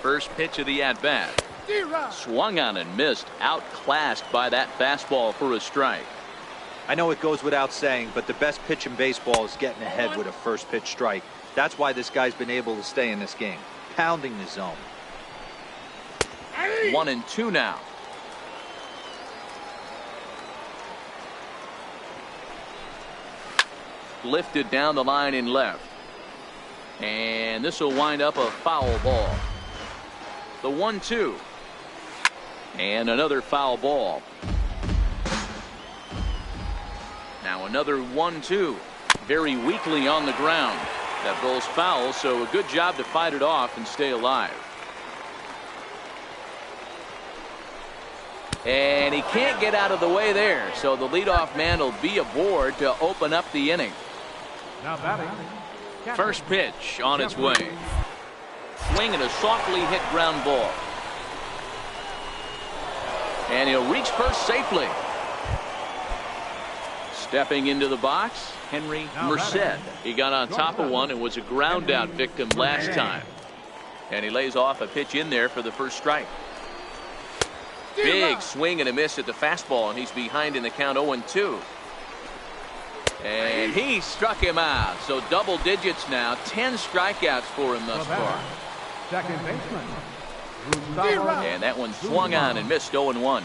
First pitch of the at-bat. Swung on and missed. Outclassed by that fastball for a strike. I know it goes without saying, but the best pitch in baseball is getting ahead with a first pitch strike. That's why this guy's been able to stay in this game. Pounding the zone. 1-2 now. Lifted down the line in left. And this will wind up a foul ball. The 1-2. And another foul ball. Now another 1-2. Very weakly on the ground. That ball's foul, so a good job to fight it off and stay alive. And he can't get out of the way there, so the leadoff man will be aboard to open up the inning. Now batting. First pitch on its way. Swing and a softly hit ground ball. And he'll reach first safely. Stepping into the box, Henry Merced. He got on top of one and was a ground out victim last time. And he lays off a pitch in there for the first strike. Big swing and a miss at the fastball, and he's behind in the count 0-2. And he struck him out. So double digits now. 10 strikeouts for him thus far. Second baseman. And that one swung on and missed 0-1.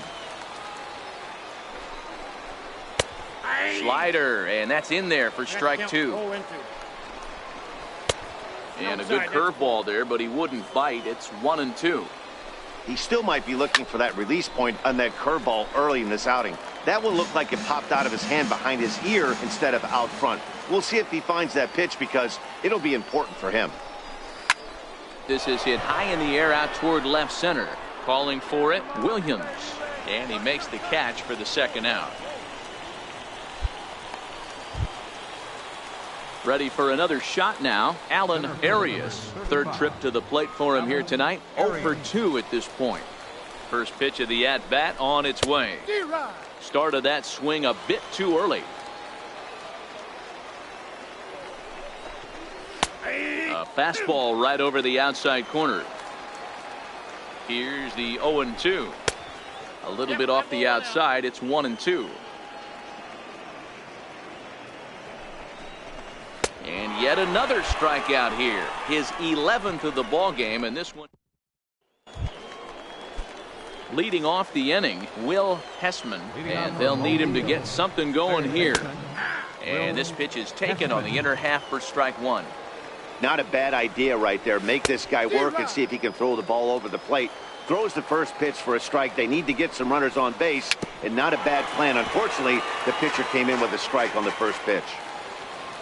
Slider, and that's in there for strike 2. And a good curveball there, but he wouldn't bite. It's 1-2. He still might be looking for that release point on that curveball early in this outing. That one looked like it popped out of his hand behind his ear instead of out front. We'll see if he finds that pitch because it'll be important for him. This is hit high in the air out toward left center. Calling for it, Williams. And he makes the catch for the second out. Ready for another shot now. Alan Arias. Third trip to the plate for him here tonight. 0 for 2 at this point. First pitch of the at-bat on its way. Started that swing a bit too early. A fastball right over the outside corner. Here's the 0-2. A little bit off the outside. It's 1-2. And yet another strikeout here. His 11th of the ball game, and this one leading off the inning, Will Hessman, and they'll need him to get something going here. And this pitch is taken on the inner half for strike 1. Not a bad idea right there. Make this guy work and see if he can throw the ball over the plate. Throws the first pitch for a strike. They need to get some runners on base, and not a bad plan. Unfortunately, the pitcher came in with a strike on the first pitch.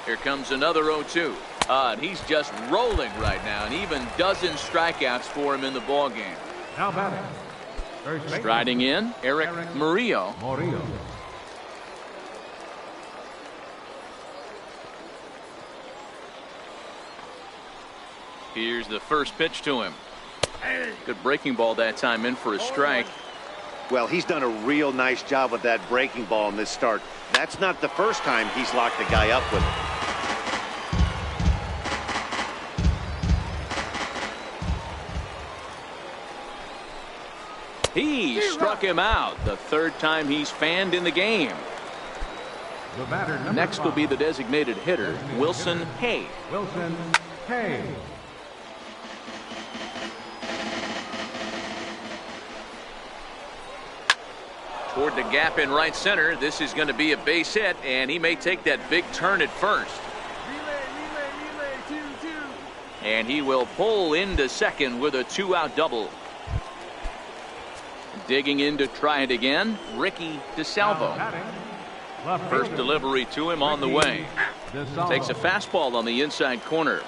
Here comes another 0-2. And he's just rolling right now, and even dozen strikeouts for him in the ball game. Now batting. Striding in, Eric Murillo. Here's the first pitch to him. Good breaking ball that time, in for a strike. Well, he's done a real nice job with that breaking ball in this start. That's not the first time he's locked the guy up with it. He struck him out. The third time he's fanned in the game. Next will be the designated hitter, Wilson Hay. Wilson Hay. Toward the gap in right center. This is going to be a base hit, and he may take that big turn at first. Relay, 2-2. And he will pull into second with a 2-out double. Digging in to try it again, Ricky DeSalvo. First delivery to him on the way. Takes a fastball on the inside corner.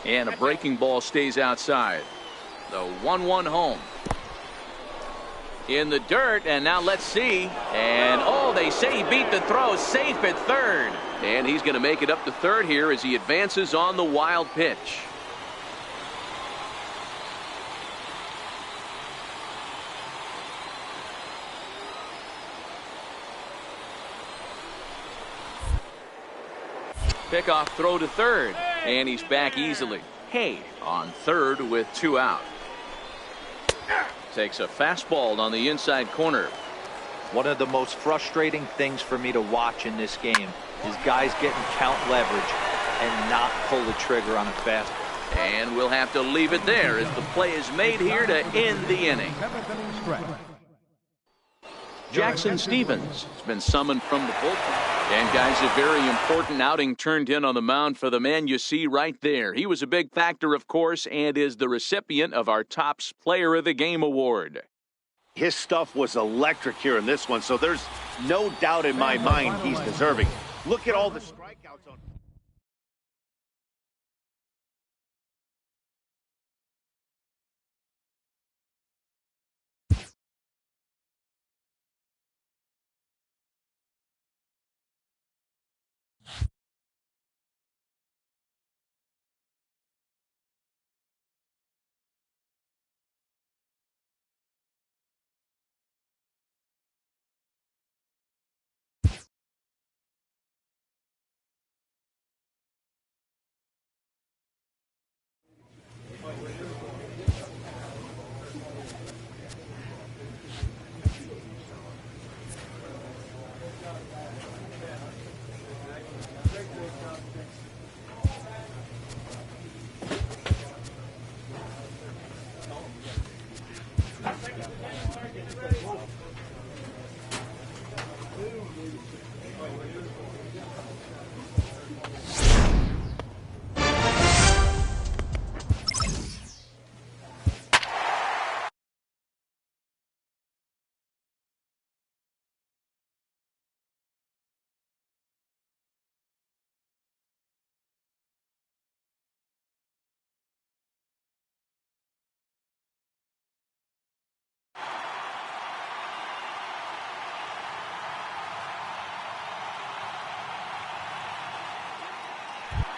And a breaking ball stays outside. The 1-1 home. In the dirt, and now let's see. And oh, they say he beat the throw, safe at third. And he's going to make it up to third here as he advances on the wild pitch. Pickoff throw to third, and he's back easily. Hay on third with 2 out. Takes a fastball on the inside corner. One of the most frustrating things for me to watch in this game is guys getting count leverage and not pull the trigger on a fastball. And we'll have to leave it there as the play is made here to end the inning. Jackson Stevens has been summoned from the bullpen. And guys, a very important outing turned in on the mound for the man you see right there. He was a big factor, of course, and is the recipient of our Topps Player of the Game award. His stuff was electric here in this one, so there's no doubt in my mind he's deserving. Look at all the strikeouts on.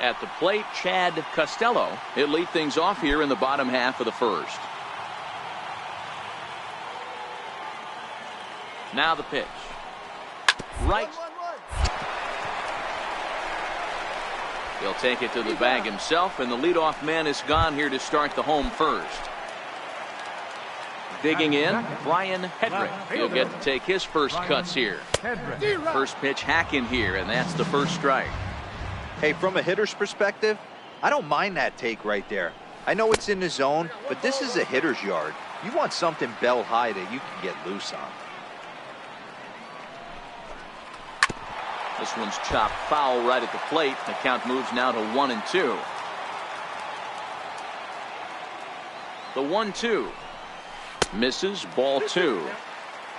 At the plate, Chad Costello. He'll lead things off here in the bottom half of the first. Now the pitch. Right. He'll take it to the bag himself, and the leadoff man is gone here to start the home first. Digging in, Brian Hedrick. He'll get to take his first cuts here. First pitch hack in here, and that's the first strike. Hey, from a hitter's perspective, I don't mind that take right there. I know it's in the zone, but this is a hitter's yard. You want something bell high that you can get loose on. This one's chopped foul right at the plate. The count moves now to 1-2. The 1-2. Misses, ball 2.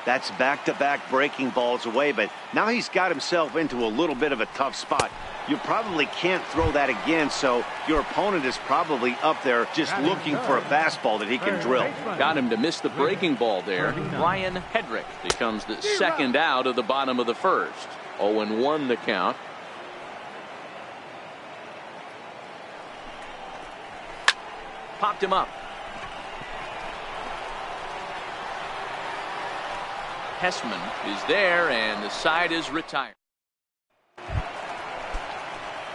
That's back-to-back breaking balls away, but now he's got himself into a little bit of a tough spot. You probably can't throw that again, so your opponent is probably up there just looking for a fastball that he can drill. Got him to miss the breaking ball there. Brian Hedrick becomes the second out of the bottom of the first. 0-1 the count. Popped him up. Hessman is there, and the side is retired.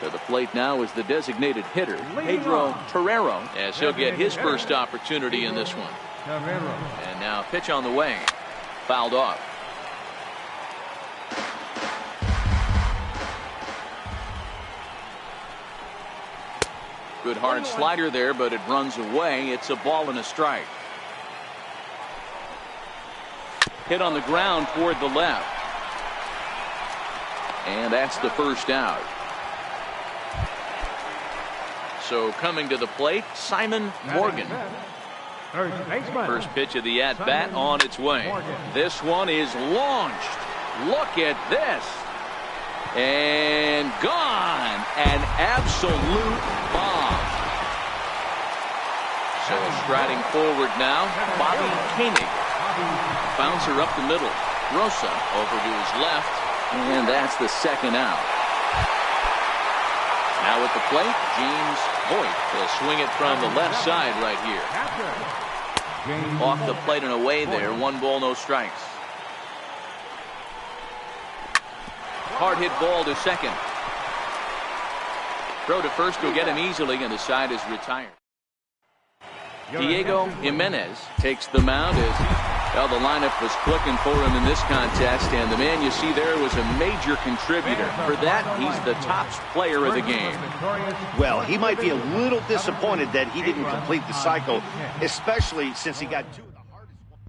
To the plate now is the designated hitter, Pedro Torrero, as he'll get his first opportunity in this one. And now a pitch on the way. Fouled off. Good hard slider there, but it runs away. It's a ball and a strike. Hit on the ground toward the left. And that's the first out. So coming to the plate, Simon Morgan. First pitch of the at-bat on its way. This one is launched. Look at this. And gone. An absolute bomb. So striding forward now, Bobby Koenig. Bouncer up the middle. Rosa over to his left. And that's the second out. Now at the plate, James Voigt will swing it from the left side right here. Off the plate and away there. 1 ball, no strikes. Hard hit ball to second. Throw to first will get him easily, and the side is retired. Diego Jimenez takes the mound as well. The lineup was clicking for him in this contest, and the man you see there was a major contributor. For that, he's the top player of the game. Well, he might be a little disappointed that he didn't complete the cycle, especially since he got two of the hardest ones.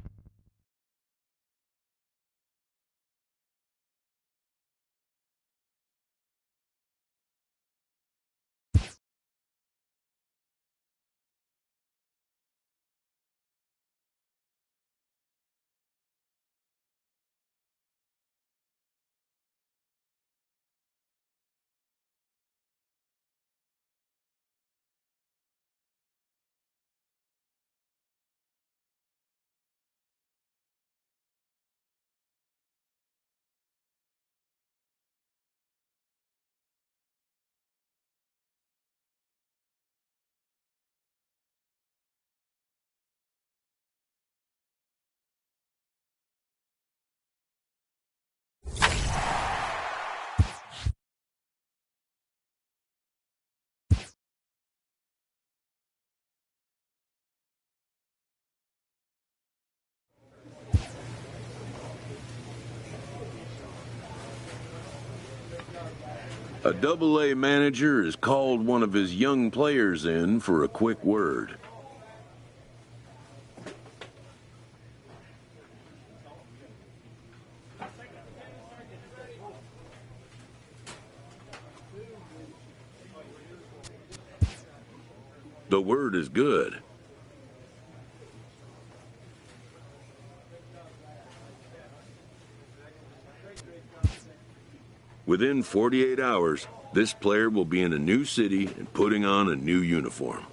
A Double-A manager has called one of his young players in for a quick word. The word is good. Within 48 hours, this player will be in a new city and putting on a new uniform.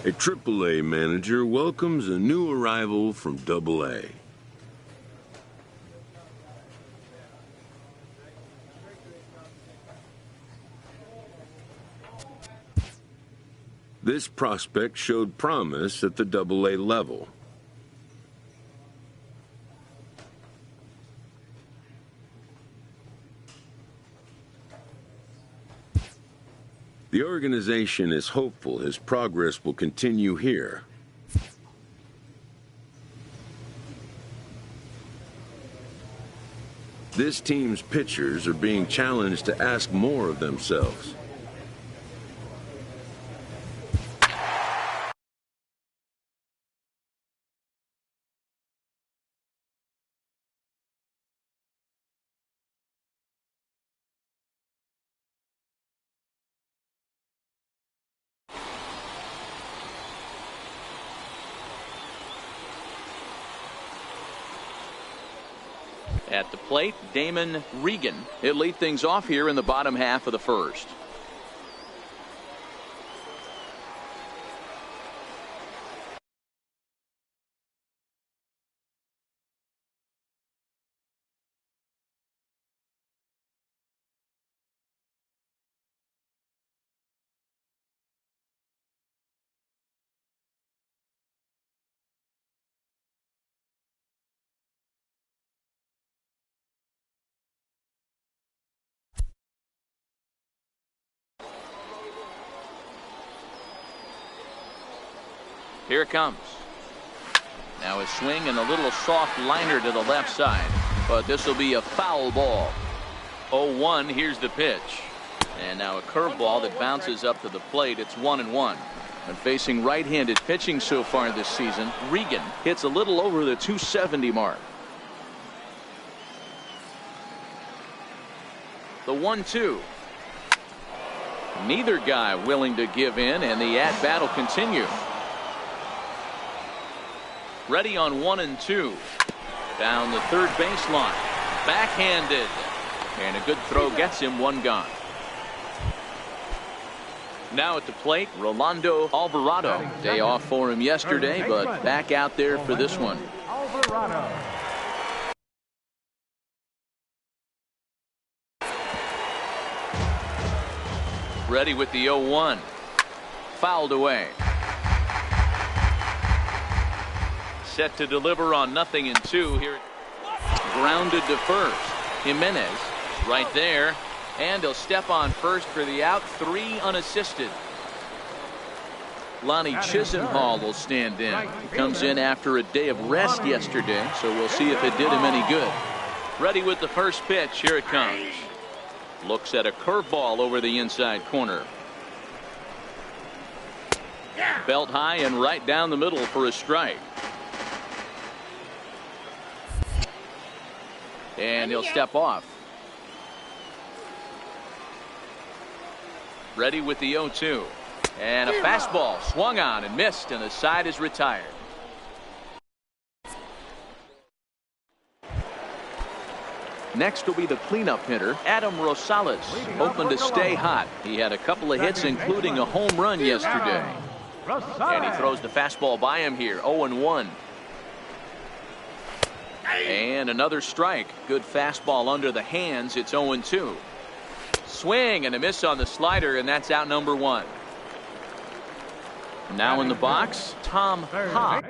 A Triple-A manager welcomes a new arrival from Double-A. This prospect showed promise at the Double-A level. The organization is hopeful his progress will continue here. This team's pitchers are being challenged to ask more of themselves. At the plate, Damon Regan. He'll lead things off here in the bottom half of the first. Here it comes. Now a swing and a little soft liner to the left side, but this will be a foul ball. 0-1. Here's the pitch, and now a curveball that bounces up to the plate. It's 1-1. And facing right-handed pitching so far this season, Regan hits a little over the 270 mark. The 1-2. Neither guy willing to give in, and the at-bat will continue. Ready on 1-2. Down the third baseline. Backhanded. And a good throw gets him one gone. Now at the plate, Rolando Alvarado. Day off for him yesterday, but back out there for this one. Alvarado. Ready with the 0-1. Fouled away. set to deliver on 0-2 here. Grounded to first. Jimenez right there. And he'll step on first for the out. 3 unassisted. Lonnie Chisenhall will stand in. He comes in after a day of rest yesterday, so we'll see if it did him any good. Ready with the first pitch. Here it comes. Looks at a curveball over the inside corner. Belt high and right down the middle for a strike. And he'll step off. Ready with the 0-2. And a fastball swung on and missed, and the side is retired. Next will be the cleanup hitter, Adam Rosales, hoping to stay hot. He had a couple of hits, including a home run yesterday. And he throws the fastball by him here, 0-1. And another strike. Good fastball under the hands. It's 0-2. Swing and a miss on the slider, and that's out number 1. Now in the box, Tom Haugh.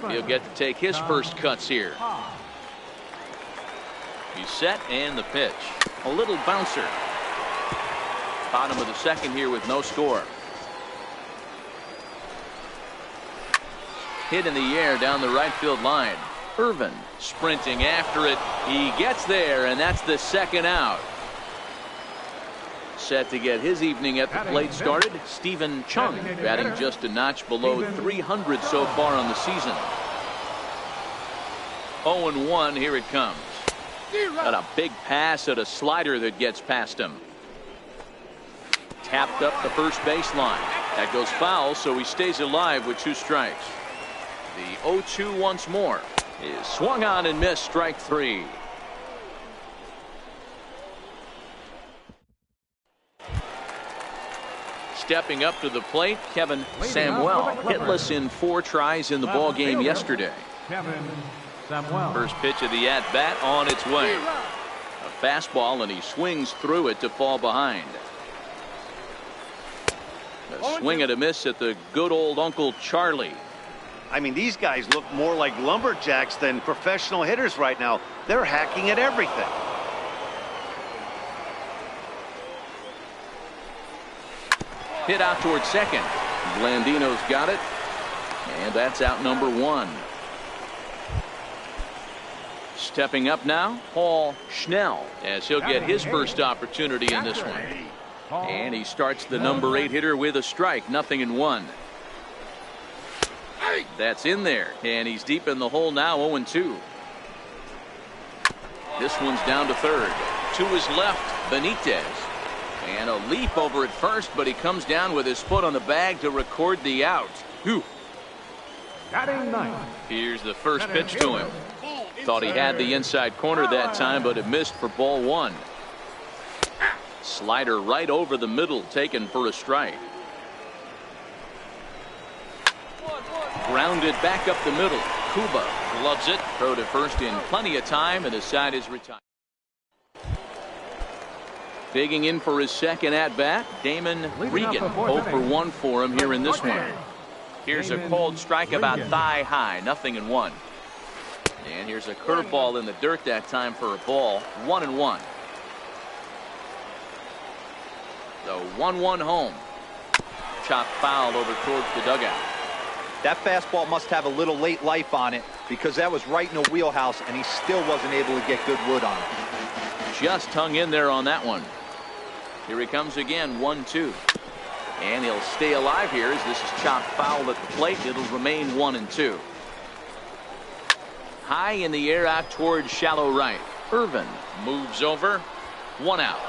He'll get to take his first cuts here. He's set, and the pitch. A little bouncer. Bottom of the second here with no score. Hit in the air down the right field line. Irvin sprinting after it. He gets there, and that's the second out. Set to get his evening at the plate started, Stephen Chung, batting just a notch below 300 so far on the season. 0-1, here it comes. Got a big pass at a slider that gets past him. Tapped up the first baseline. That goes foul, so he stays alive with 2 strikes. The 0-2 once more is swung on and missed, strike 3. Stepping up to the plate, Kevin Samuel, hitless in 4 tries in the ball game yesterday. First pitch of the at-bat on its way. A fastball, and he swings through it to fall behind. A swing and a miss at the good old Uncle Charlie. I mean, these guys look more like lumberjacks than professional hitters right now. They're hacking at everything. Hit out towards second. Blandino's got it. And that's out number 1. Stepping up now, Paul Schnell, as he'll get his first opportunity in this one. And he starts the number 8 hitter with a strike, 0-1. That's in there, and he's deep in the hole now, 0-2. This one's down to third. To his left, Benitez. And a leap over at first, but he comes down with his foot on the bag to record the out. Whew. Here's the first pitch to him. Thought he had the inside corner that time, but it missed for ball 1. Slider right over the middle, taken for a strike. Grounded back up the middle. Kuba loves it. Throw to first in plenty of time, and his side is retired. Digging in for his second at-bat, Damon Regan. 0-for-1 for him here in this one. Here's a cold strike about thigh high, 0-1. And here's a curveball in the dirt that time for a ball. 1-1. The 1-1 home. Chopped foul over towards the dugout. That fastball must have a little late life on it because that was right in the wheelhouse and he still wasn't able to get good wood on it. Just hung in there on that one. Here he comes again. 1-2. And he'll stay alive here as this is chopped foul at the plate. It'll remain 1-2. High in the air out towards shallow right. Irvin moves over. 1 out.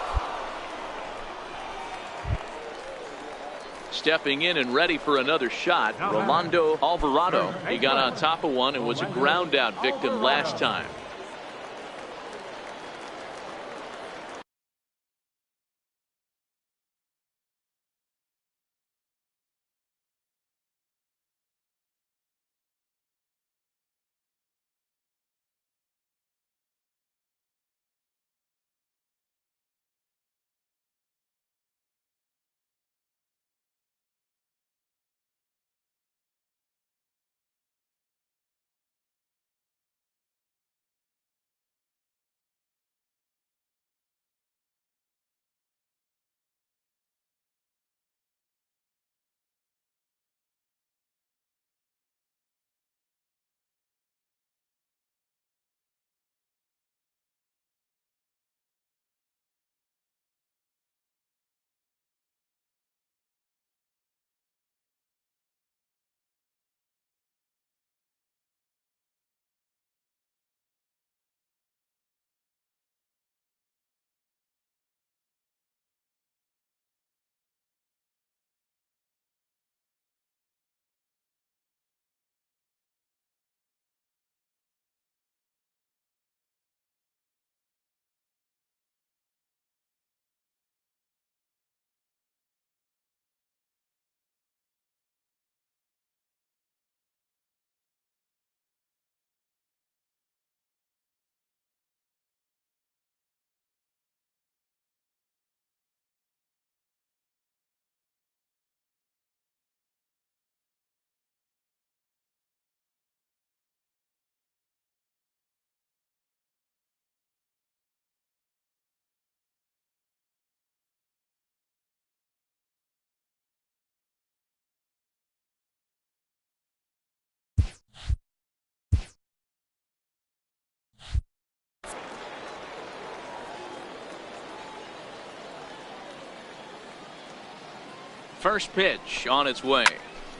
Stepping in and ready for another shot, Rolando Alvarado. He got on top of one and was a ground out victim last time. First pitch on its way.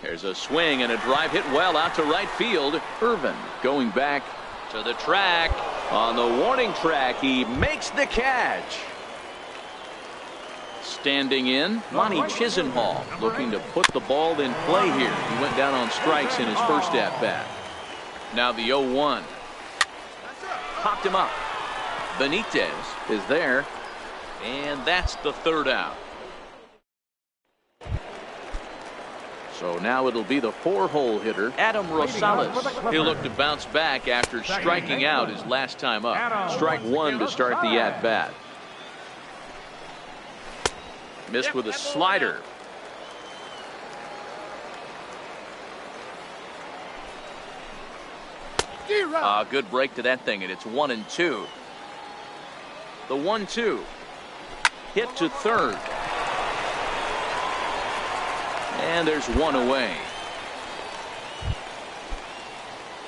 There's a swing and a drive hit well out to right field. Irvin going back to the track. On the warning track, he makes the catch. Standing in, Monty Chisenhall looking to put the ball in play here. He went down on strikes in his first at-bat. Now the 0-1. Popped him up. Benitez is there. And that's the third out. So now it'll be the 4-hole hitter, Adam Rosales. He'll look to bounce back after striking out his last time up. Strike one to start the at-bat. Missed with a slider. Good break to that thing, and it's 1-2. The 1-2. Hit to third. And there's one away.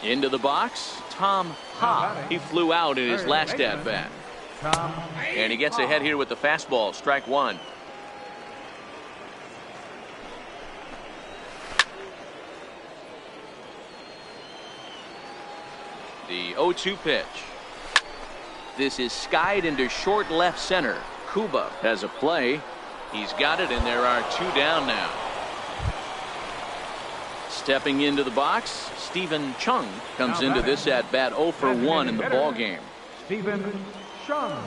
Into the box, Tom Ha. He flew out in his last at-bat. And he gets ahead here with the fastball. Strike one. The 0-2 pitch. This is skied into short left center. Kuba has a play. He's got it, and there are two down now. Stepping into the box, Stephen Chung comes into this at bat 0 for 1 in the ball game. Stephen Chung.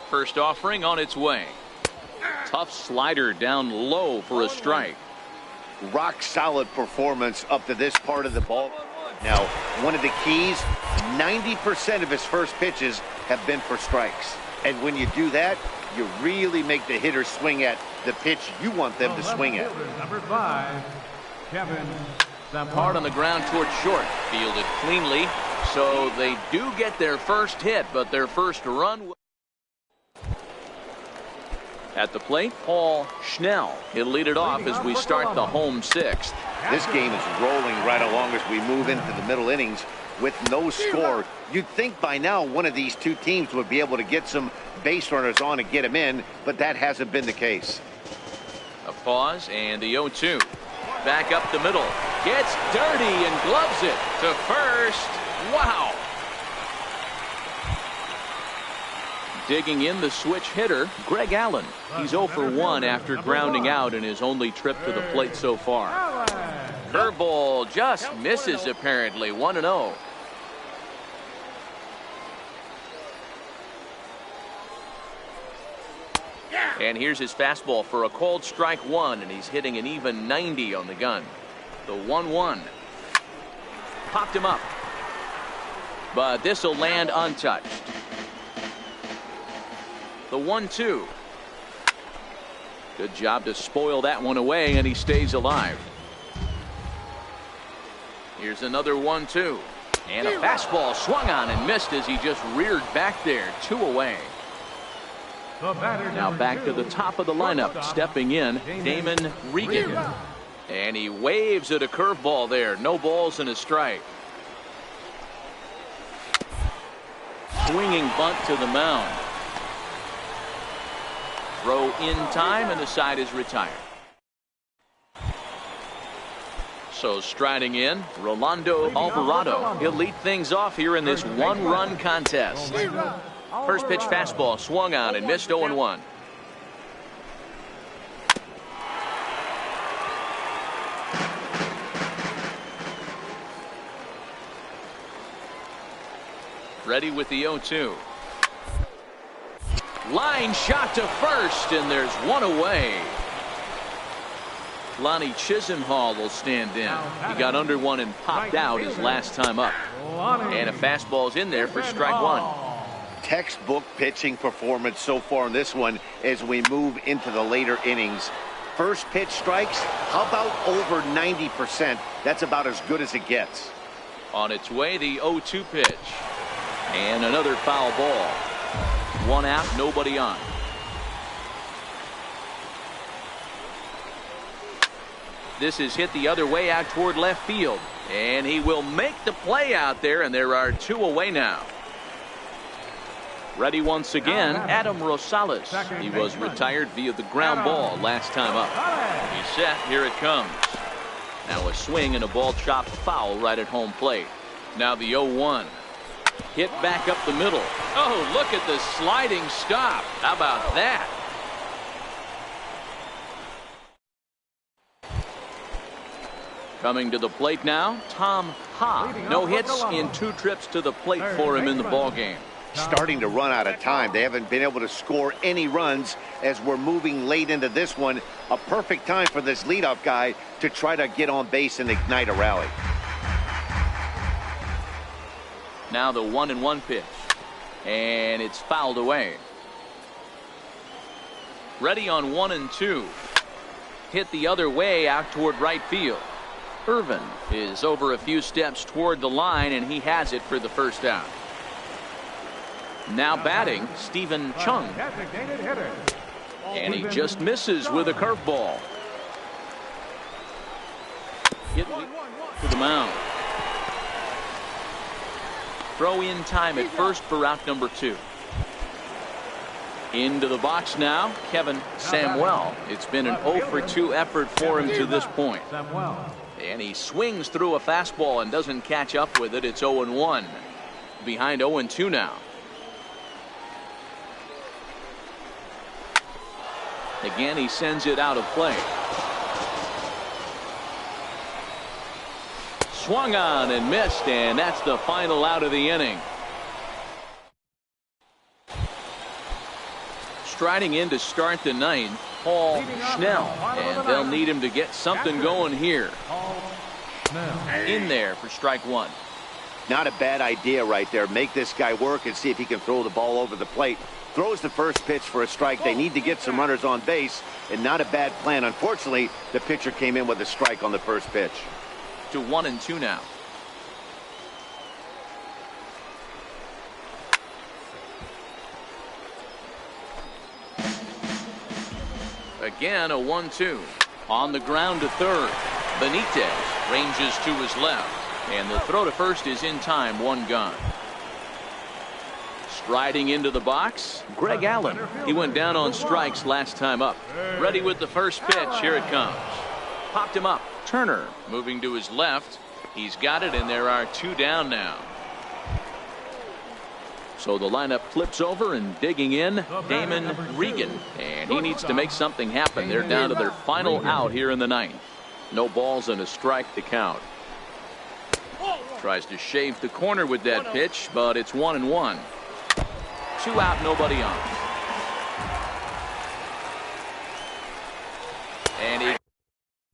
First offering on its way. Tough slider down low for a strike. Rock solid performance up to this part of the ball. Now, one of the keys, 90% of his first pitches have been for strikes. And when you do that, you really make the hitter swing at the pitch you want them to swing at. Number 5, Kevin Samuel. Hard on the ground towards short. Fielded cleanly. So they do get their first hit, but their first run. At the plate, Paul Schnell. He'll lead it off as we start the home sixth. This game is rolling right along as we move into the middle innings with no score. You'd think by now one of these two teams would be able to get some base runners on and get them in, but that hasn't been the case. A pause and the 0-2. Back up the middle. Gets dirty and gloves it to first. Wow. Digging in the switch hitter, Greg Allen. He's 0 for 1 after grounding out in his only trip to the plate so far. Curveball just misses apparently. 1-0. And here's his fastball for a called strike 1, and he's hitting an even 90 on the gun. The 1-1. Popped him up. But this will land untouched. The 1-2. Good job to spoil that one away, and he stays alive. Here's another 1-2. And a fastball swung on and missed as he just reared back there. 2 away. Now back to the top of the lineup. Stepping in, Damon Regan. And he waves at a curveball there. No balls and a strike. Swinging bunt to the mound. Throw in time, and the side is retired. So striding in, Rolando Alvarado. He'll lead things off here in this one-run contest. First pitch fastball swung on and missed. 0-1. Ready with the 0-2. Line shot to first, and there's one away. Lonnie Chisenhall will stand in. He got under one and popped out his last time up. And a fastball's in there for strike 1. Textbook pitching performance so far in this one as we move into the later innings. First pitch strikes, how about over 90%? That's about as good as it gets. On its way, the 0-2 pitch. And another foul ball. 1 out, nobody on. This is hit the other way out toward left field. And he will make the play out there, and there are 2 away now. Ready once again, Adam Rosales. He was retired via the ground ball last time up. He's set, here it comes. Now a swing and a ball chopped foul right at home plate. Now the 0-1. Hit back up the middle. Oh, look at the sliding stop. How about that? Coming to the plate now, Tom Ha. No hits in 2 trips to the plate for him in the ballgame. Starting to run out of time. They haven't been able to score any runs as we're moving late into this one. A perfect time for this leadoff guy to try to get on base and ignite a rally. Now the 1-1 pitch. And it's fouled away. Ready on 1-2. Hit the other way out toward right field. Irvin is over a few steps toward the line, and he has it for the first out. Now batting, Stephen Chung. And he just misses with a curveball. Hit to the mound. Throw in time at first for out number 2. Into the box now, Kevin Samuel. It's been an 0 for 2 effort for him to this point. And he swings through a fastball and doesn't catch up with it. It's 0-1. Behind 0-2 now. Again, he sends it out of play. swung on and missed, and that's the final out of the inning. Striding in to start the ninth, Paul Schnell, and they'll need him to get something going here. In there for strike one. Not a bad idea right there. Make this guy work and see if he can throw the ball over the plate. Throws the first pitch for a strike. They need to get some runners on base, and not a bad plan. Unfortunately, the pitcher came in with a strike on the first pitch. To 1-2 now. Again, a 1-2. On the ground to third. Benitez ranges to his left. And the throw to first is in time, one gone. Striding into the box, Greg Allen. He went down on strikes last time up. Ready with the first pitch. Here it comes. Popped him up. Turner moving to his left. He's got it, and there are two down now. So the lineup flips over, and digging in, Damon Regan. And he needs to make something happen. They're down to their final out here in the ninth. No balls and a strike to count. Tries to shave the corner with that pitch, but it's 1-1. 2 out, nobody on. And he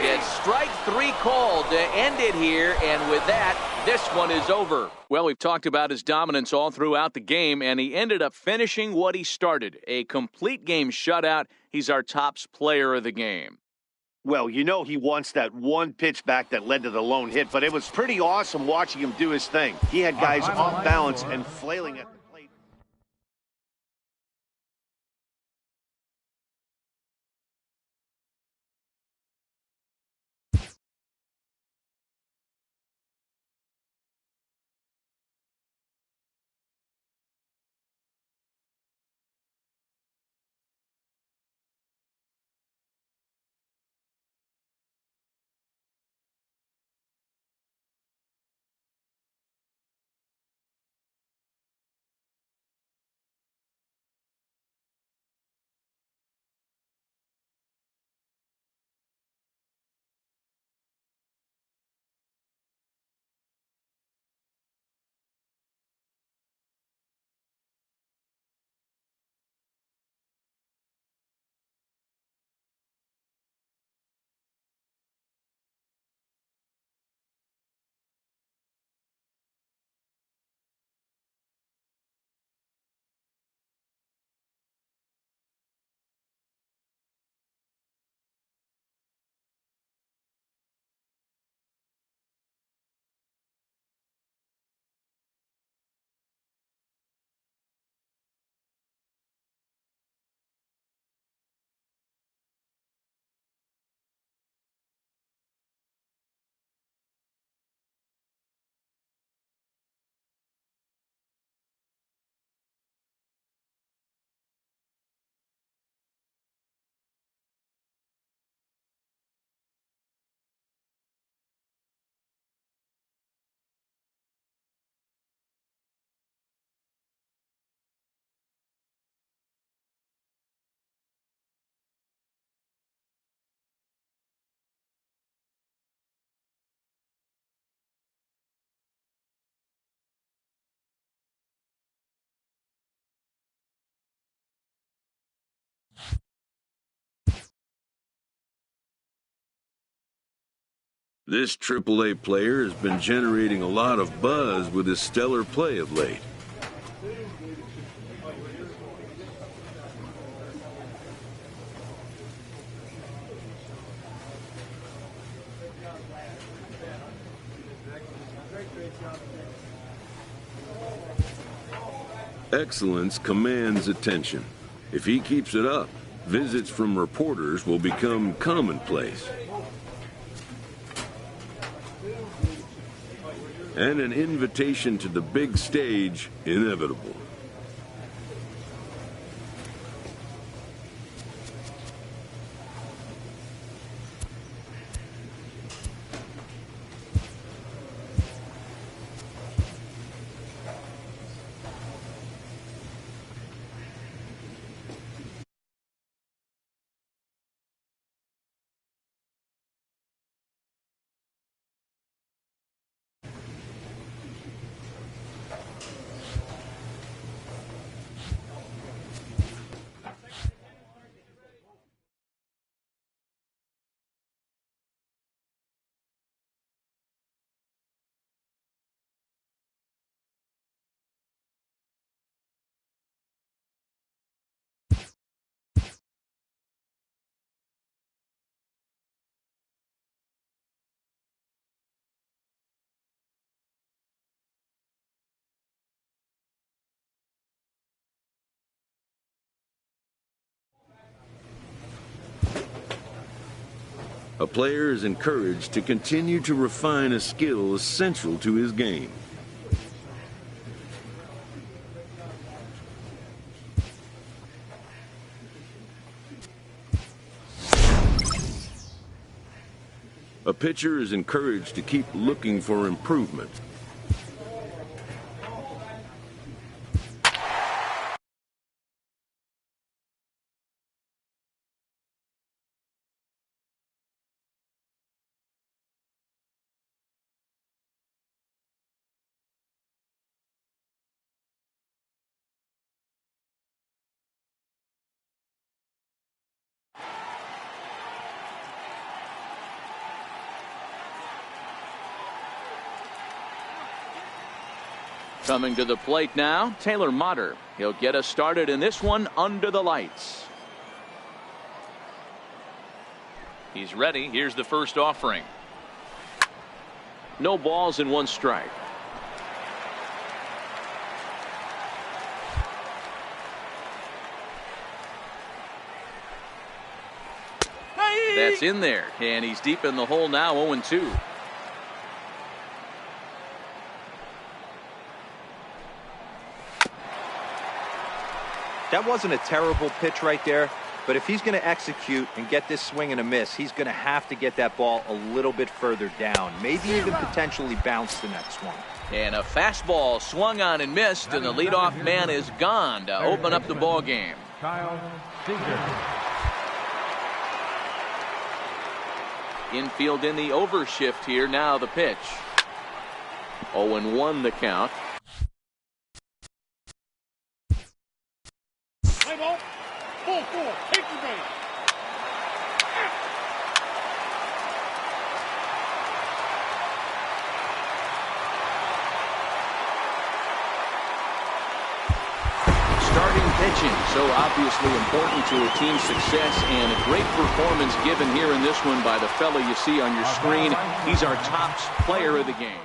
gets strike 3 called to end it here, and with that, this one is over. Well, we've talked about his dominance all throughout the game, and he ended up finishing what he started. A complete game shutout. He's our top player of the game. Well, you know he wants that one pitch back that led to the lone hit, but it was pretty awesome watching him do his thing. He had guys off balance and flailing at the plate. This AAA player has been generating a lot of buzz with his stellar play of late. Excellence commands attention. If he keeps it up, visits from reporters will become commonplace. And an invitation to the big stage inevitable. A player is encouraged to continue to refine a skill essential to his game. A pitcher is encouraged to keep looking for improvement. Coming to the plate now, Taylor Motter. He'll get us started in this one under the lights. He's ready. Here's the first offering. No balls and one strike. That's in there, and he's deep in the hole now, 0-2. That wasn't a terrible pitch right there, but if he's going to execute and get this swing and a miss, he's going to have to get that ball a little bit further down, maybe even potentially bounce the next one. And a fastball swung on and missed, and the leadoff man is gone to open up the ball game. Kyle Seager. Infield in the overshift here. Now the pitch. 0-1 the count. Starting pitching, so obviously important to a team's success, and a great performance given here in this one by the fellow you see on your screen. He's our top player of the game.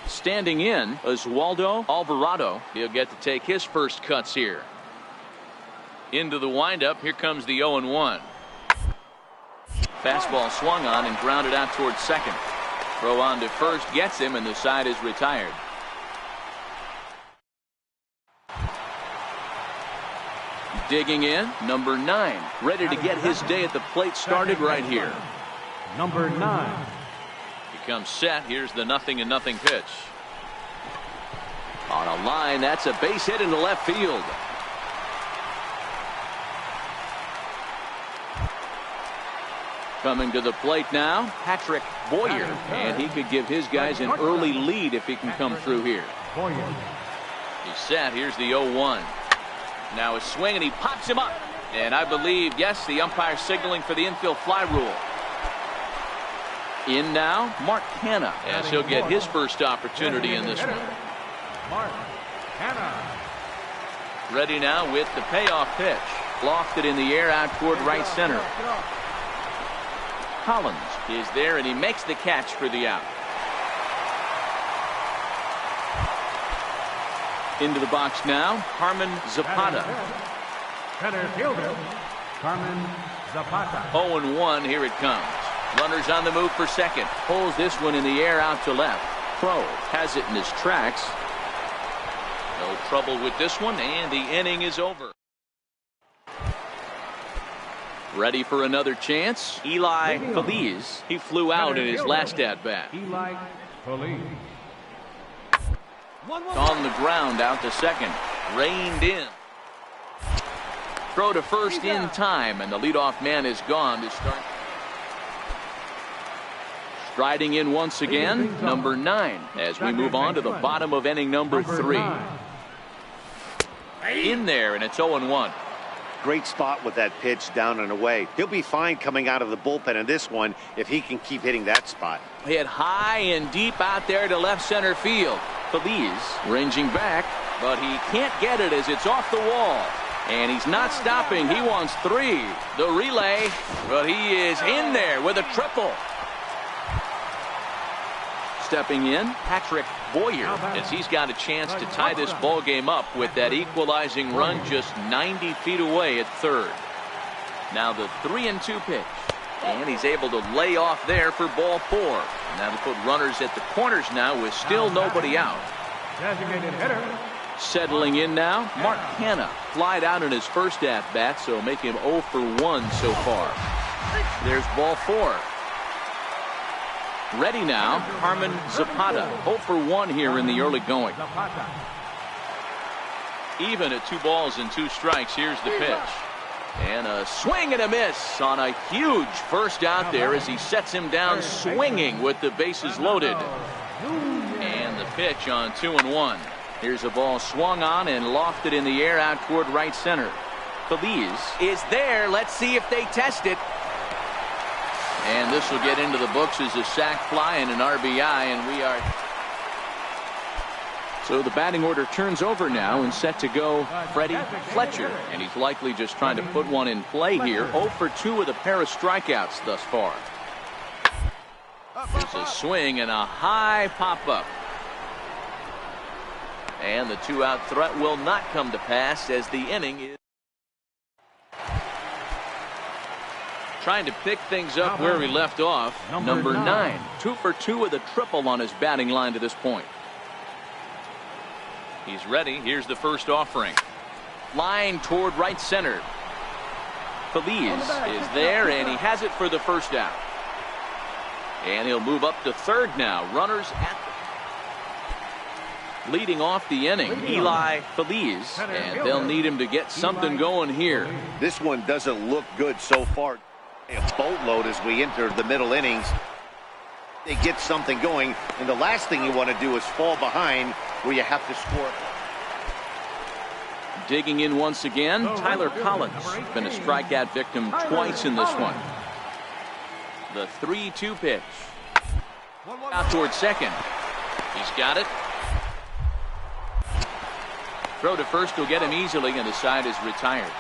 Standing in, Oswaldo Alvarado. He'll get to take his first cuts here. Into the windup. Here comes the 0-1. Fastball swung on and grounded out towards second. Throw on to first gets him, and the side is retired. Digging in, number 9, ready to get his day at the plate started right here. Number 9. He comes set. Here's the 0-0 pitch. On a line, that's a base hit into left field. Coming to the plate now, Patrick Boyer, and he could give his guys an early lead if he can come through here. He's set. Here's the 0-1. Now a swing, and he pops him up. And I believe, yes, the umpire signaling for the infield fly rule. In now, Mark Hanna, as he'll get his first opportunity in this one. Mark Hanna. Ready now with the payoff pitch. Lofted in the air out toward right center. Collins is there, and he makes the catch for the out. Into the box now, Carmen Zapata. Center fielder, Carmen Zapata. 0-1, here it comes. Runners on the move for second. Pulls this one in the air out to left. Crowe has it in his tracks. No trouble with this one, and the inning is over. Ready for another chance. Eli Feliz. He flew out in his last at-bat. Eli Feliz. On the ground out to second. Reined in. Throw to first in time, and the leadoff man is gone to start. Striding in once again, number 9, as we move on to the bottom of inning number 3. In there, and it's 0-1. Great spot with that pitch down and away. He'll be fine coming out of the bullpen in this one if he can keep hitting that spot. Hit high and deep out there to left center field. Feliz ranging back, but he can't get it as it's off the wall. And he's not stopping. He wants 3. The relay, but he is in there with a triple. Stepping in, Patrick Boyer, as he's got a chance to tie this ball game up with that equalizing run just 90 feet away at third. Now the 3-2 pitch, and he's able to lay off there for ball 4. And that'll put runners at the corners now with still nobody out. Designated hitter. Settling in now, Mark Hanna flied out in his first at-bat, so make him 0 for 1 so far. There's ball 4. Ready now, Carmen Zapata. 0 for 1 here in the early going. Even at 2 balls and 2 strikes. Here's the pitch. And a swing and a miss on a huge first out there as he sets him down swinging with the bases loaded. And the pitch on 2-1. Here's a ball swung on and lofted in the air out toward right center. Feliz is there. Let's see if they test it. And this will get into the books as a sac fly and an RBI, and we are. So the batting order turns over now, and set to go Freddie Fletcher, and he's likely just trying to put one in play here. 0 for 2 with a pair of strikeouts thus far. There's a swing and a high pop-up. And the 2-out threat will not come to pass as the inning is trying to pick things up where we left off. Number 9, 2 for 2 with a triple on his batting line to this point. He's ready. Here's the first offering. Line toward right center. Feliz is there, and he has it for the first out. And he'll move up to third now. Runners at leading off the inning, Eli Feliz, and they'll need him to get something going here. This one doesn't look good so far. A boatload as we enter the middle innings. They get something going, and the last thing you want to do is fall behind where you have to score. Digging in once again, Tyler Collins. Been a strikeout victim twice in this one. The 3-2 pitch. Out towards second. He's got it. Throw to first will get him easily, and the side is retired.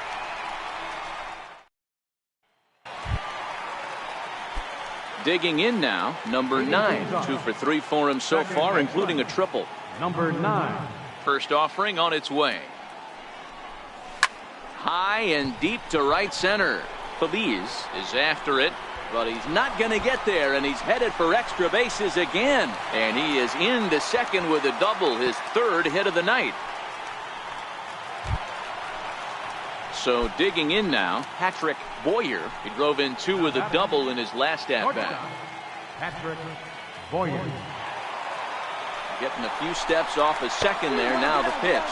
Digging in now, number 9. 2 for 3 for him so far, including a triple. Number 9. First offering on its way. High and deep to right center. Feliz is after it. But he's not going to get there, and he's headed for extra bases again. And he is into second with a double, his third hit of the night. So digging in now, Patrick Boyer. He drove in 2 with a double in his last at-bat. Patrick Boyer. Getting a few steps off his second there. Now the pitch.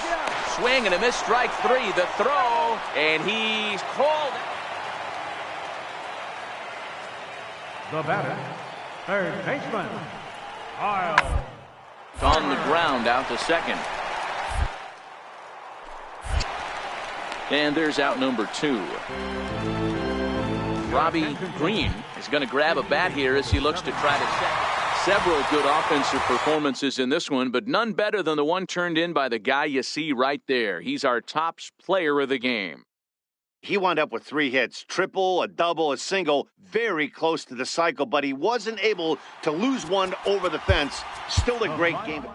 Swing and a miss, strike 3. The throw, and he's called. The batter, third baseman, Kyle. On the ground, out to second. And there's out number 2. Robbie Green is going to grab a bat here as he looks to try to set. Several good offensive performances in this one, but none better than the one turned in by the guy you see right there. He's our top player of the game. He wound up with 3 hits, triple, a double, a single, very close to the cycle, but he wasn't able to lose one over the fence. Still a great game.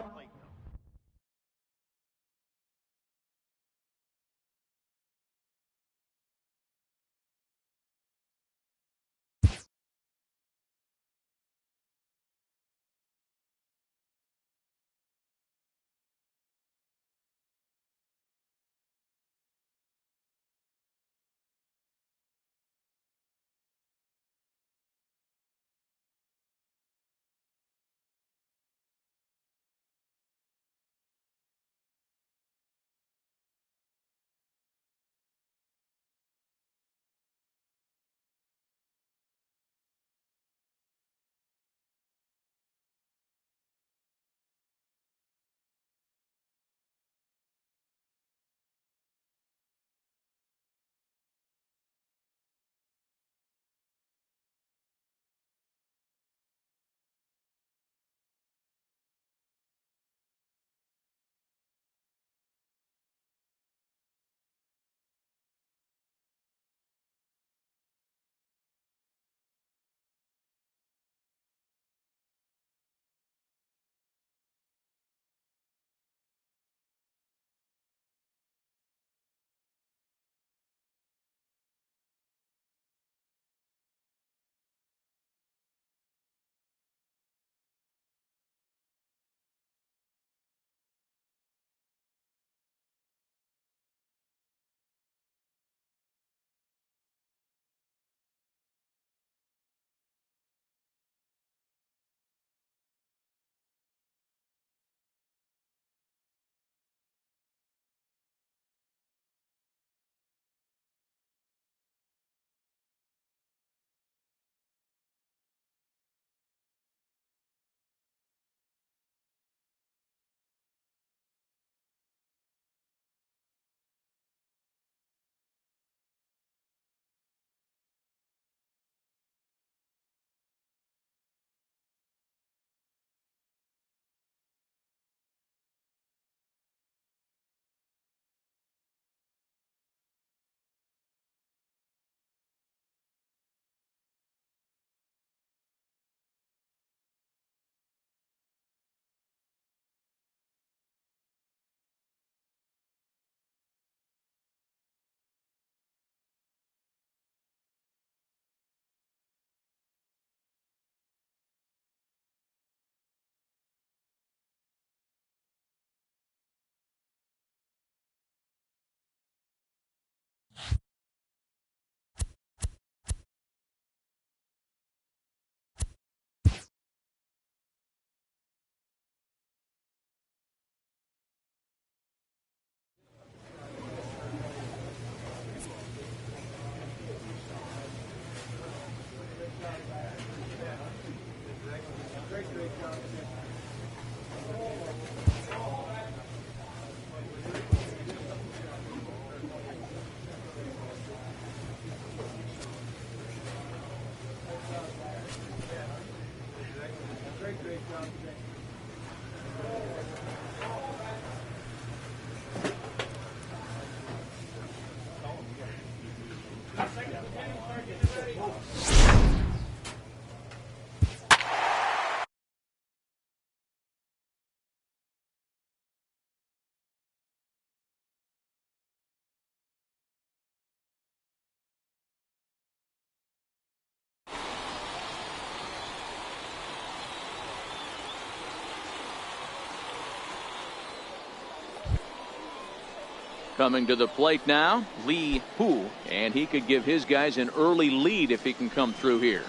Coming to the plate now, Lee Hu, and he could give his guys an early lead if he can come through here.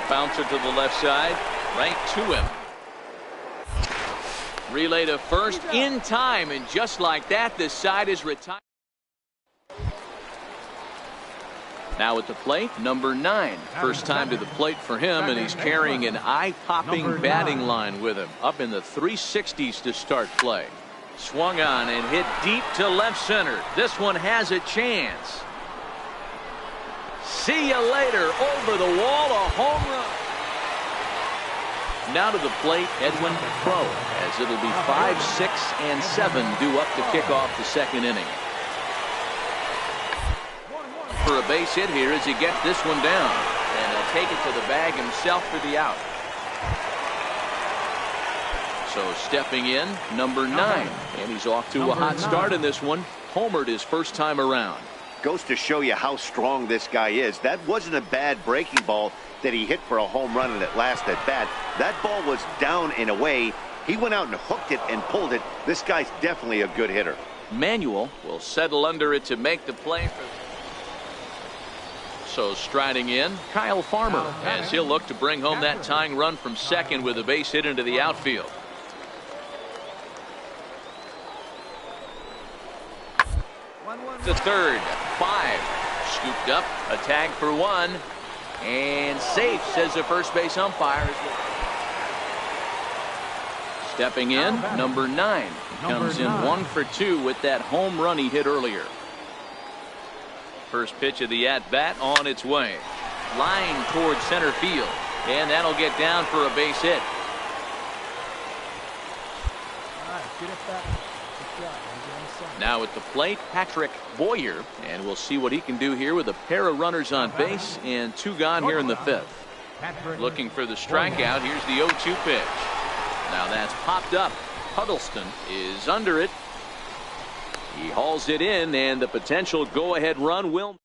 Bouncer to the left side, right to him. Relay to first in time, and just like that, this side is retired. Now at the plate, number 9. First time to the plate for him, and he's carrying an eye-popping batting line with him. Up in the 360s to start play. Swung on and hit deep to left center. This one has a chance. See you later. Over the wall, a home run. Now to the plate, Edwin Crowe, as it'll be 5, 6, and 7 due up to kick off the second inning. For a base hit here as he gets this one down, and he'll take it to the bag himself for the out. So stepping in, number 9, and he's off to a hot start in this one. Homered his first time around. Goes to show you how strong this guy is. That wasn't a bad breaking ball that he hit for a home run in that last at bat. That ball was down and away. He went out and hooked it and pulled it. This guy's definitely a good hitter. Manuel will settle under it to make the play. So striding in, Kyle Farmer, as he'll look to bring home that tying run from second with a base hit into the outfield. To third, 5, scooped up, a tag for 1, and safe, says the first base umpire. Stepping in, number 9, comes in 1 for 2 with that home run he hit earlier. First pitch of the at-bat on its way. Line towards center field, and that'll get down for a base hit. Now at the plate, Patrick Boyer, and we'll see what he can do here with a pair of runners on base and 2 gone here in the 5th. Looking for the strikeout. Here's the 0-2 pitch. Now that's popped up. Huddleston is under it. He hauls it in, and the potential go-ahead run will.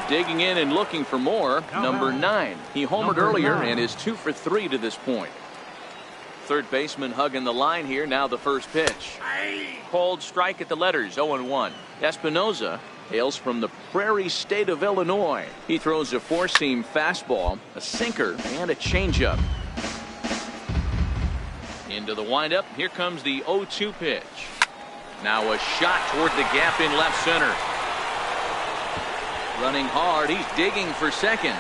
Digging in and looking for more, number 9. He homered earlier and is 2 for 3 to this point. Third baseman hugging the line here. Now the first pitch. Called strike at the letters, 0-1. Espinoza hails from the prairie state of Illinois. He throws a 4-seam fastball, a sinker, and a changeup. Into the windup. Here comes the 0-2 pitch. Now a shot toward the gap in left center. Running hard. He's digging for second.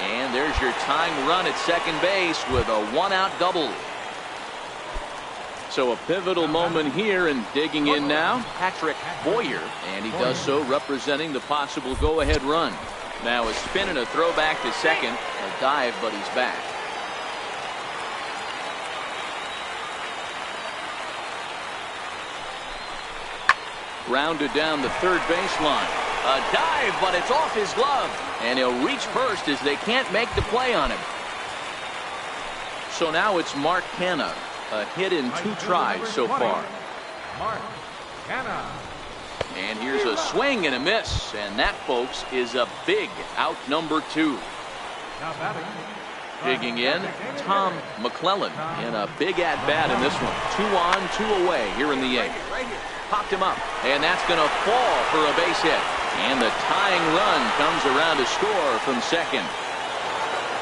And there's your tying run at second base with a 1-out double. So a pivotal moment here, and digging in now, Patrick Boyer, and he does so representing the possible go-ahead run. Now a spin and a throw back to second. A dive, but he's back. Grounded down the third baseline. A dive, but it's off his glove. And he'll reach first as they can't make the play on him. So now it's Mark Canha. A hit in 2 tries so far. Mark Canha. And here's a swing and a miss. And that, folks, is a big out number 2. Now batting. Digging in, Tom McClellan in a big at-bat in this one. 2 on, 2 away here in the 8th. Popped him up, and that's going to fall for a base hit. And the tying run comes around to score from second.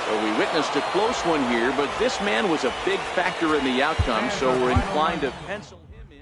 So we witnessed a close one here, but this man was a big factor in the outcome, so we're inclined to pencil him in.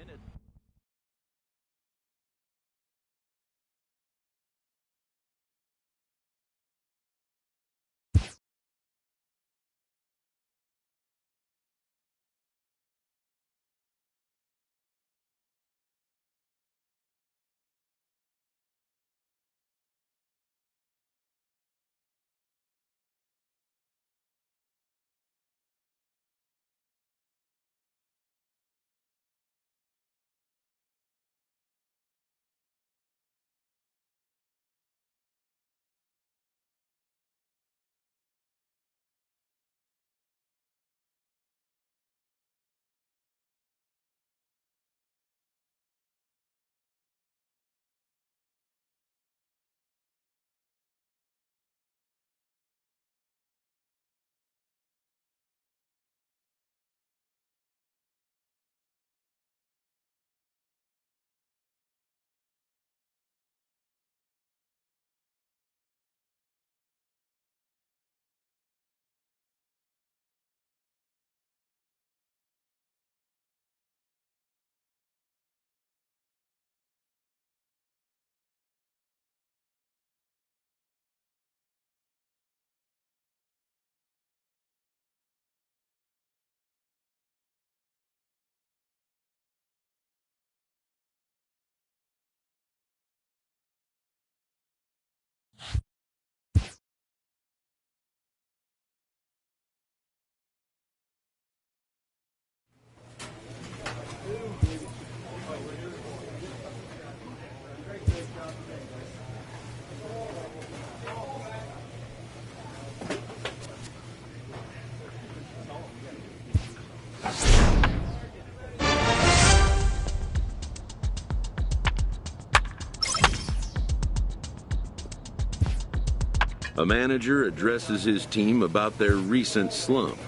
A manager addresses his team about their recent slump.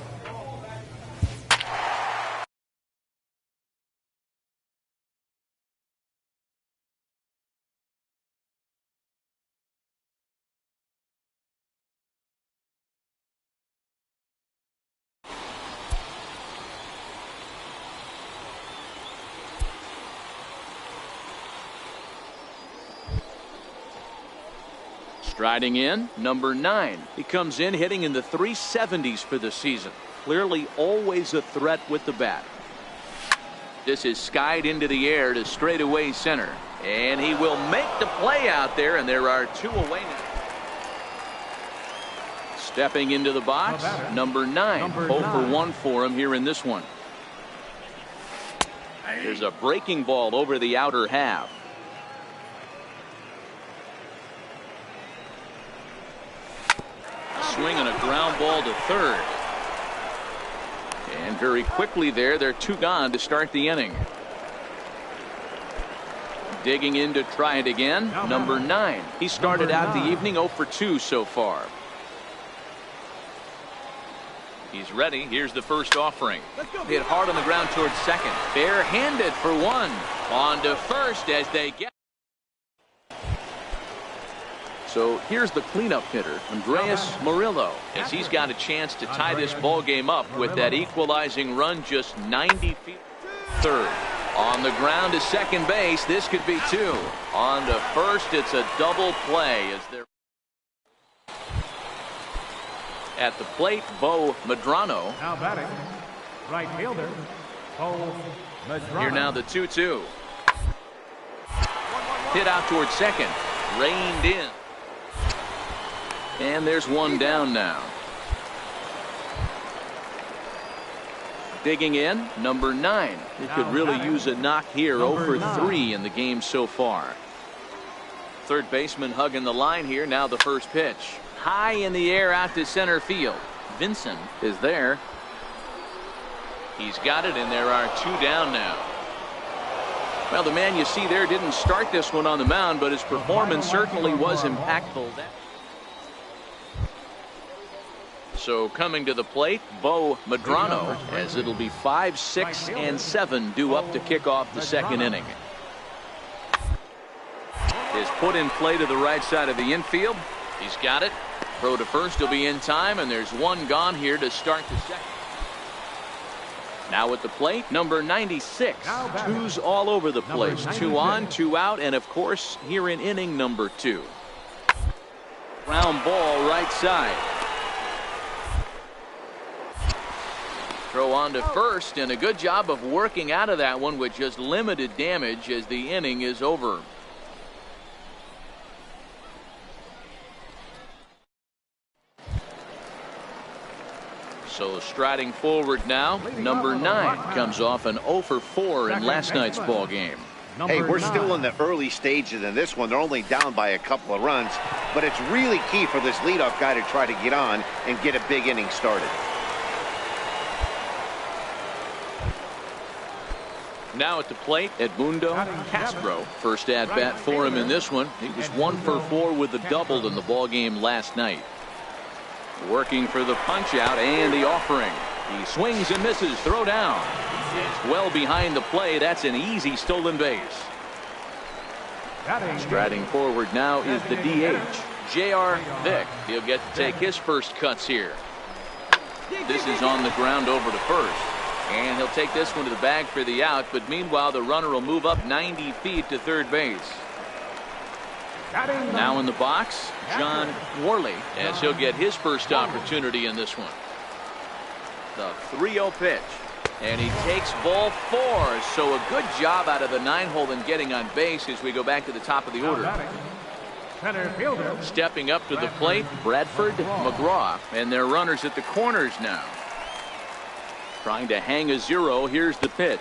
Striding in, number 9. He comes in hitting in the 370s for the season. Clearly always a threat with the bat. This is skied into the air to straightaway center. And he will make the play out there, and there are 2 away now. Stepping into the box, number 9. 0 for 1 for him here in this one. There's a breaking ball over the outer half. Swinging a ground ball to third. And very quickly they're 2 gone to start the inning. Digging in to try it again, number 9. He started out the evening 0 for 2 so far. He's ready. Here's the first offering. Hit hard on the ground towards second. Barehanded for 1. On to first as they get. So here's the cleanup hitter, Andreas Murillo, as he's got a chance to tie this ball game up with that equalizing run just 90 feet. Third. On the ground to second base. This could be 2. On to first. It's a double play as they're at the plate. Bo Medrano. Now batting, right fielder, Bo Medrano. Here now the 2-2. Hit out towards second. Reined in. And there's 1 down now. Digging in, number 9. He could really use a knock here. 0 for 3 in the game so far. Third baseman hugging the line here. Now the first pitch. High in the air out to center field. Vincent is there. He's got it, and there are 2 down now. Well, the man you see there didn't start this one on the mound, but his performance certainly was impactful. So coming to the plate, Bo Medrano, as it'll be 5, 6, and 7 due up to kick off the second inning. Is put in play to the right side of the infield. He's got it. Throw to first will be in time, and there's one gone here to start the second. Now at the plate, number 96. Two's all over the place. 2 on, 2 out, and of course here in inning number 2. Ground ball right side. Throw on to first, and a good job of working out of that one with just limited damage as the inning is over. So striding forward now, number 9 comes off an 0 for 4 in last night's ball game. Hey, we're still in the early stages in this one. They're only down by a couple of runs, but it's really key for this leadoff guy to try to get on and get a big inning started. Now at the plate, Edmundo Castro. First at bat for him in this one. He was 1 for 4 with a double in the ball game last night. Working for the punch out and the offering. He swings and misses. Throw down. It's well behind the play. That's an easy stolen base. Striding forward now is the DH, J.R. Vick. He'll get to take his first cuts here. This is on the ground over to first. And he'll take this one to the bag for the out. But meanwhile, the runner will move up 90 feet to third base. Now in the box, John Worley, as he'll get his first opportunity in this one. The 3-0 pitch. And he takes ball 4. So a good job out of the 9-hole in getting on base as we go back to the top of the order. Stepping up to the plate, Bradford McGraw. And their runners at the corners now. Trying to hang a 0. Here's the pitch.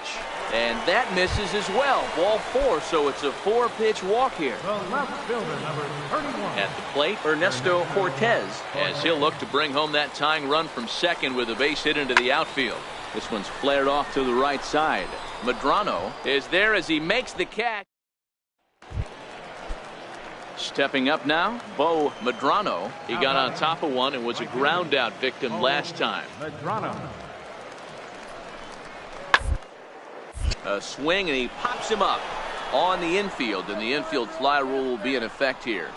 And that misses as well. Ball 4, so it's a 4-pitch walk here. The left fielder, number 31. At the plate, Ernesto Cortez, as he'll look to bring home that tying run from second with a base hit into the outfield. This one's flared off to the right side. Medrano is there as he makes the catch. Stepping up now, Bo Medrano. He got on top of one and was a ground out victim last time. Medrano. A swing, and he pops him up on the infield, and the infield fly rule will be in effect here.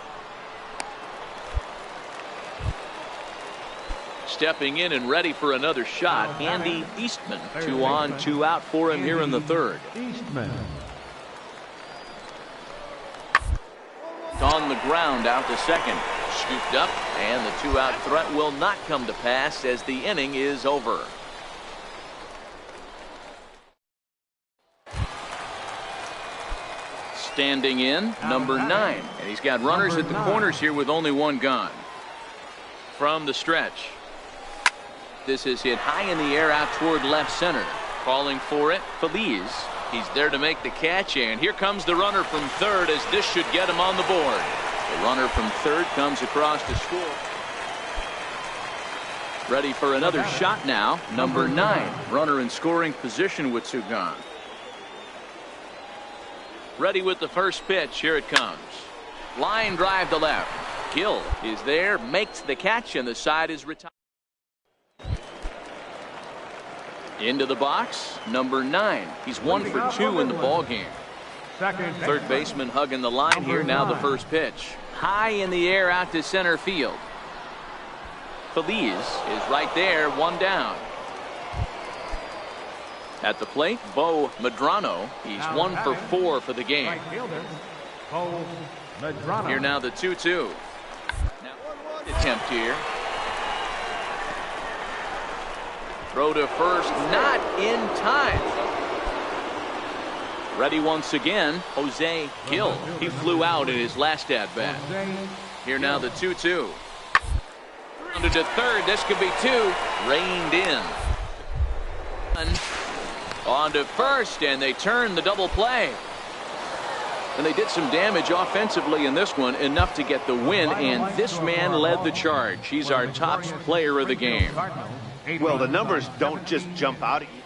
Stepping in and ready for another shot, Andy Eastman. 2 on, 2 out for him here in the third. Eastman. On the ground out to second. Scooped up, and the 2-out threat will not come to pass as the inning is over. Standing in, number 9. And he's got runners at the corners here with only one gone. From the stretch. This is hit high in the air out toward left center. Calling for it, Feliz. He's there to make the catch, and here comes the runner from third as this should get him on the board. The runner from third comes across to score. Ready for another shot now, number 9. Runner in scoring position with 2 gone. Ready with the first pitch. Here it comes. Line drive to left. Gill is there, makes the catch, and the side is retired. Into the box, number 9. He's 1 for 2 in the ball game. Third baseman hugging the line here. Now the first pitch. High in the air out to center field. Feliz is right there, 1 down. At the plate, Bo Medrano. He's 1 for 4 for the game. Here now the 2-2. Now attempt here. Throw to first, not in time. Ready once again, Jose Gill. He flew out in his last at bat. Here now the 2-2. Rounded to third. This could be 2. Reined in. On to first, and they turn the double play. And they did some damage offensively in this one, enough to get the win, and this man led the charge. He's our top player of the game. Well, the numbers don't just jump out at you.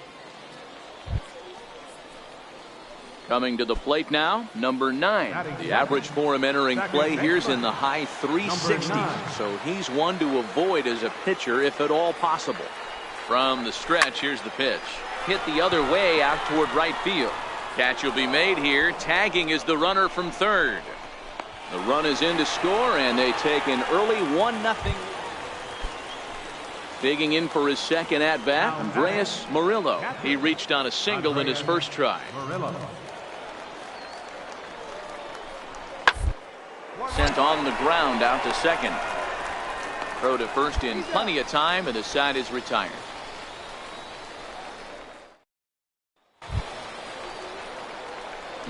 Coming to the plate now, number 9. The average for him entering play here's in the high 360s, so he's one to avoid as a pitcher if at all possible. From the stretch, here's the pitch. Hit the other way out toward right field. Catch will be made here. Tagging is the runner from third. The run is in to score, and they take an early 1-0. Digging in for his second at-bat, Andres Murillo. He reached on a single in his first try. Sent on the ground out to second. Throw to first in plenty of time, and the side is retired.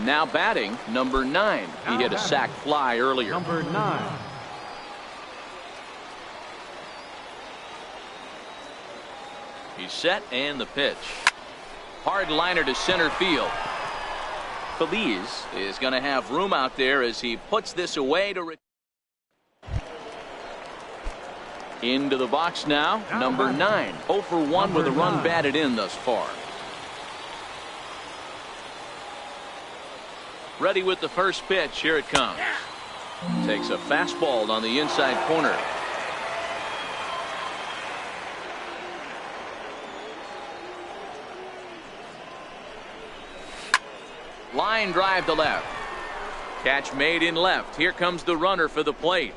Now batting, number 9. He hit a sac fly earlier. Number 9. He's set, and the pitch. Hard liner to center field. Feliz is going to have room out there as he puts this away to into the box now. Number 9. 0 for 1 with a run batted in thus far. Ready with the first pitch. Here it comes. Takes a fastball on the inside corner. Line drive to left. Catch made in left. Here comes the runner for the plate.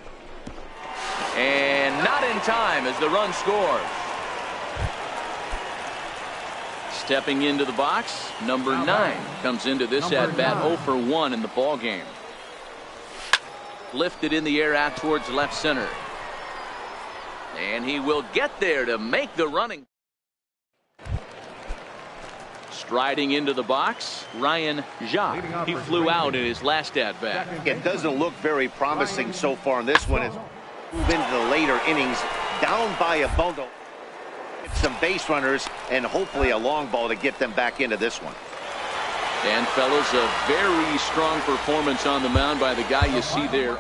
And not in time as the run scores. Stepping into the box, number 9 comes into this at-bat 0 for 1 in the ball game. Lifted in the air out towards left center. And he will get there to make the running. Striding into the box, Ryan Jacques. He flew out in his last at-bat. It doesn't look very promising so far in this one. It's moved into the later innings, down by a bundle. Some base runners and hopefully a long ball to get them back into this one. And fellas, a very strong performance on the mound by the guy you see there.